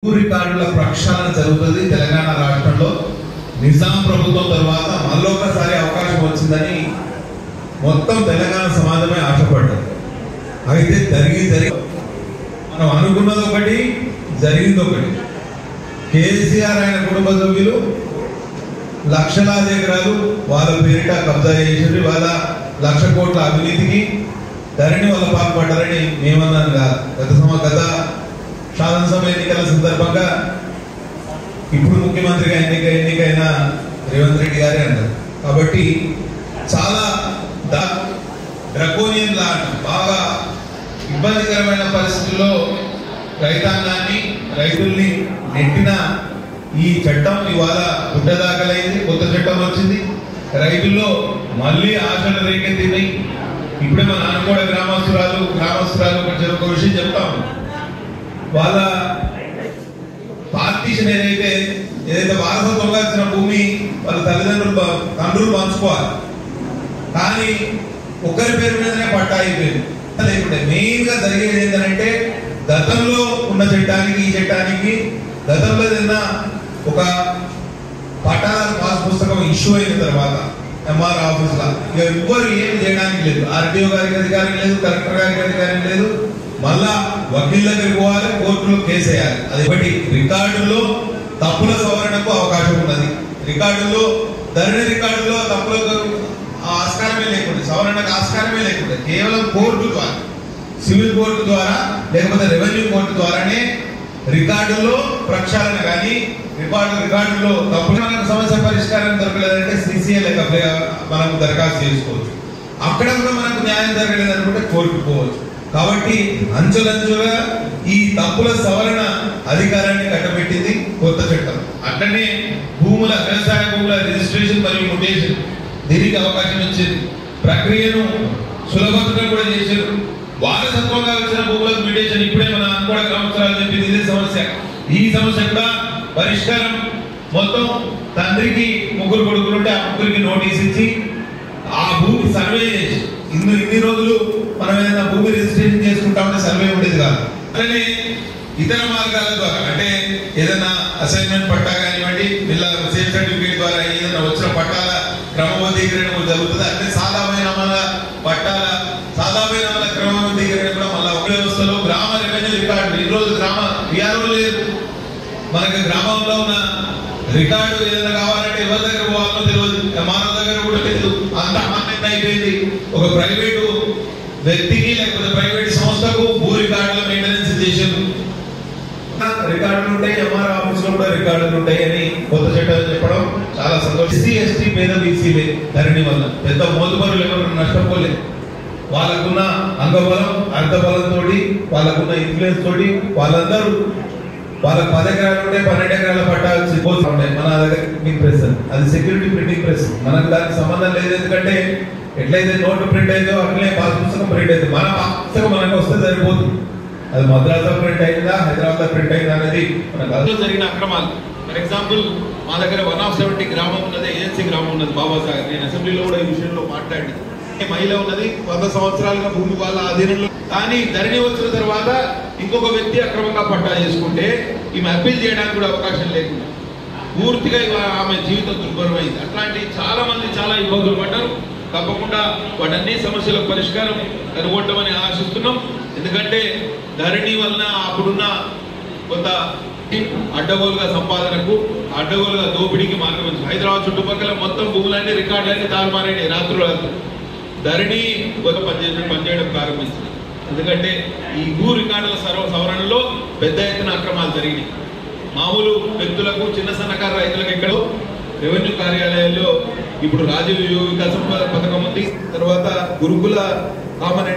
రికార్డుల ప్రక్షాళన జరుగుతుంది తెలంగాణ రాష్ట్రంలో. నిజాం ప్రభుత్వం తర్వాత మళ్ళొకసారి అవకాశం వచ్చిందని మొత్తం తెలంగాణ సమాజమే ఆశపడ్డది. అయితే జరిగి మనం అనుకున్నది ఒకటి, జరిగింది ఒకటి. కేసీఆర్ ఆయన కుటుంబ సభ్యులు లక్షలాది ఎకరాలు వాళ్ళ పేరిట కబ్జా చేసి వాళ్ళ 1,00,000 కోట్ల అవినీతికి ధరణి వల్ల పాల్పడ్డారని మేమన్నాను కాదు. గత శాసనసభ ఎన్నికల సందర్భంగా ఇప్పుడు ముఖ్యమంత్రిగా ఎన్నికైన రేవంత్ రెడ్డి గారే అన్నారు. కాబట్టి చాలా డ్రకోనియన్ లా బాగా ఇబ్బందికరమైన పరిస్థితుల్లో రైతాంగాన్ని రైతుల్ని నెట్టిన ఈ చట్టం ఇవాళ గుడ్డదాఖలైంది. కొత్త చట్టం వచ్చింది. రైతుల్లో మళ్ళీ ఆశలు రేకెత్తినాయి. ఇప్పుడే మన అనుకోడ గ్రామస్తురాలు ఒక విషయం చెప్తాము. వాళ్ళ పార్టీషన్ ఏదైతే వారసత్వంగా వచ్చిన భూమి వాళ్ళ తండ్రులు పంచుకోవాలి, కానీ ఒకరి పేరు మీదనే పట్టా అయిపోయింది. లేకుంటే మెయిన్ గా జరిగేది ఏంటంటే గతంలో ఉన్న చట్టానికి ఈ చట్టానికి గతంలో ఏదైనా ఒక పట్టాల పాస్ పుస్తకం ఇష్యూ అయిన తర్వాత ఎంఆర్ ఆఫీస్ లా ఇక ఎవ్వరు ఏమి చేయడానికి లేదు. ఆర్టీఓ గారికి అధికారం లేదు, కలెక్టర్ గారికి అధికారం లేదు. మళ్ళా వకీల్ దగ్గరికి పోవాలి, కోర్టులో కేసు వేయాలి. అది ఒకటి. రికార్డుల్లో తప్పుల సవరణకు అవకాశం ఉన్నది. ధరణి రికార్డుల్లో తప్పులకు ఆస్కారమే లేకుండా, సవరణకు ఆస్కారమే లేకుండా కేవలం కోర్టు ద్వారా, సివిల్ కోర్టు ద్వారా లేకపోతే రెవెన్యూ కోర్టు ద్వారానే రికార్డుల్లో ప్రక్షాళన కానీ రికార్డుల్లో తప్పులు మనకు సమస్య పరిష్కారం దొరకలేదంటే సిసిఎల్ మనం దరఖాస్తు చేసుకోవచ్చు. అక్కడ కూడా మనకు న్యాయం జరగలేదనుకుంటే కోర్టుకు పోవచ్చు. కాబట్టి అంచులంచుగా ఈ తప్పుల సవరణ అధికారాన్ని కట్టబెట్టింది కొత్త చట్టం. అట్లనే వ్యవసాయ భూముల రిజిస్ట్రేషన్ మరియు మ్యూటేషన్ దీనికి అవకాశం ఇచ్చింది. ప్రక్రియను సులభతరం కూడా చేశారు. వారసత్వంగా వచ్చిన భూములకు మ్యూటేషన్ ఇప్పుడే మన అనుకోవడం గ్రామస్తురాలు చెప్పింది ఇదే సమస్య. ఈ సమస్య కూడా పరిష్కారం. మొత్తం తండ్రికి 3 కొడుకులుంటే ఆ 3కి నోటీస్ ఇచ్చి ఆ భూమి సర్వే చేసి ఇన్ని రోజులు మనం ఏదైనా భూమి రిజిస్ట్రేషన్ చేసుకుంటామంటే సర్వే ఉండేది కాదు. అలానే ఇతర మార్గాల ద్వారా అంటే ఏదైనా అసైన్మెంట్ పట్టా కానివ్వండి, వీళ్ళ సేఫ్ సర్టిఫికేట్ ద్వారా ఏదైనా వచ్చిన పట్టాల క్రమబద్ధీకరణ జరుగుతుంది. అంటే సాధారణ పట్టాల క్రమబద్ధీకరణ కూడా మళ్ళీ ఒక వ్యవస్థలో గ్రామ రెవెన్యూ రికార్డు. ఈ రోజు గ్రామ విఆర్ఓ లేదు. మనకి గ్రామంలో ఉన్న రికార్డు ఏదైనా కావాలంటే ఎవరి దగ్గర పోవాలో తెలియదు, ఎంఆర్ఓ దగ్గర కూడా లేదు. అంత అమాన్యత అయిపోయింది. ఒక ప్రైవేటు వ్యక్తికి లేకపోతే ప్రైవేట్ సంస్థకు భూ రికార్డుల మెయింటెనెన్స్ చేసేది. రికార్డులు ఉంటాయి, ఎంఆర్ఓ ఆఫీస్ లో కూడా రికార్డులు ఉంటాయి అని కొత్త చట్టాలు చెప్పడం చాలా సంతోషం. ఎస్సీ ఎస్టీ పేద బీసీలే ధరణి వల్ల పెద్ద మోతుబరులు ఎవరు నష్టపోలేదు. వాళ్ళకున్న అంగబలం అర్థబలంతో వాళ్ళకున్న ఇన్ఫ్లుయెన్స్ తోటి వాళ్ళందరూ వాళ్ళకి 10 ఎకరాలు ఉంటే 12 ఎకరాల పట్టాలు ఉంటాయి. మన దగ్గర ప్రింటింగ్ ప్రెస్, అది సెక్యూరిటీ ప్రింటింగ్ ప్రెస్. మనకు దానికి సంబంధం లేదు. ఎందుకంటే ఎట్లయితే నోటు ప్రింట్ అయిందో అట్లనే పాస్ పుస్తకం ప్రింట్ అయింది. మన పాస్ పుస్తకం మనకు వస్తే సరిపోతుంది. అది మద్రాసులో ప్రింట్ అయిందా హైదరాబాద్ లో ప్రింట్ అయిందా అనేది మనకు అందులో జరిగిన అక్రమాలు. ఫర్ ఎగ్జాంపుల్ మా దగ్గర 170 గ్రామం ఉన్నది, ఏజెన్సీ గ్రామం ఉన్నది బాబాసాగర్. నేను అసెంబ్లీలో కూడా ఈ విషయంలో మాట్లాడి మహిళ ఉన్నది 100 సంవత్సరాలుగా భూమి వాళ్ళ అధీనంలో. కానీ ధరణి వచ్చిన తర్వాత ఇంకొక వ్యక్తి అక్రమంగా పట్టా చేసుకుంటే ఈమె అప్పీల్ చేయడానికి కూడా అవకాశం లేకుండా పూర్తిగా ఆమె జీవితం దుర్భరమైంది. అట్లాంటి చాలా మంది చాలా ఇబ్బందులు పడ్డారు. తప్పకుండా వాటన్ని సమస్యలకు పరిష్కారం కనుగొట్టమని ఆశిస్తున్నాం. ఎందుకంటే ధరణి వలన అప్పుడున్న కొంత అడ్డగోలుగా సంపాదనకు, అడ్డగోలుగా దోపిడీకి మార్గం వచ్చింది. హైదరాబాద్ చుట్టుపక్కల మొత్తం భూములన్నీ రికార్డులన్నీ తారుమారైనాయి. రాత్రులు ధరణి పనిచేయడం ప్రారంభించింది. ఎందుకంటే ఈ భూ రికార్డుల సవరణలో పెద్ద ఎత్తున అక్రమాలు జరిగినాయి. మామూలు వ్యక్తులకు, చిన్న సన్నకారు రైతులకు ఎక్కడో రెవెన్యూ కార్యాలయాల్లో ఇప్పుడు రాజీవ్ వికాసం పథకం ఉంది. తర్వాత గురుకుల కామన్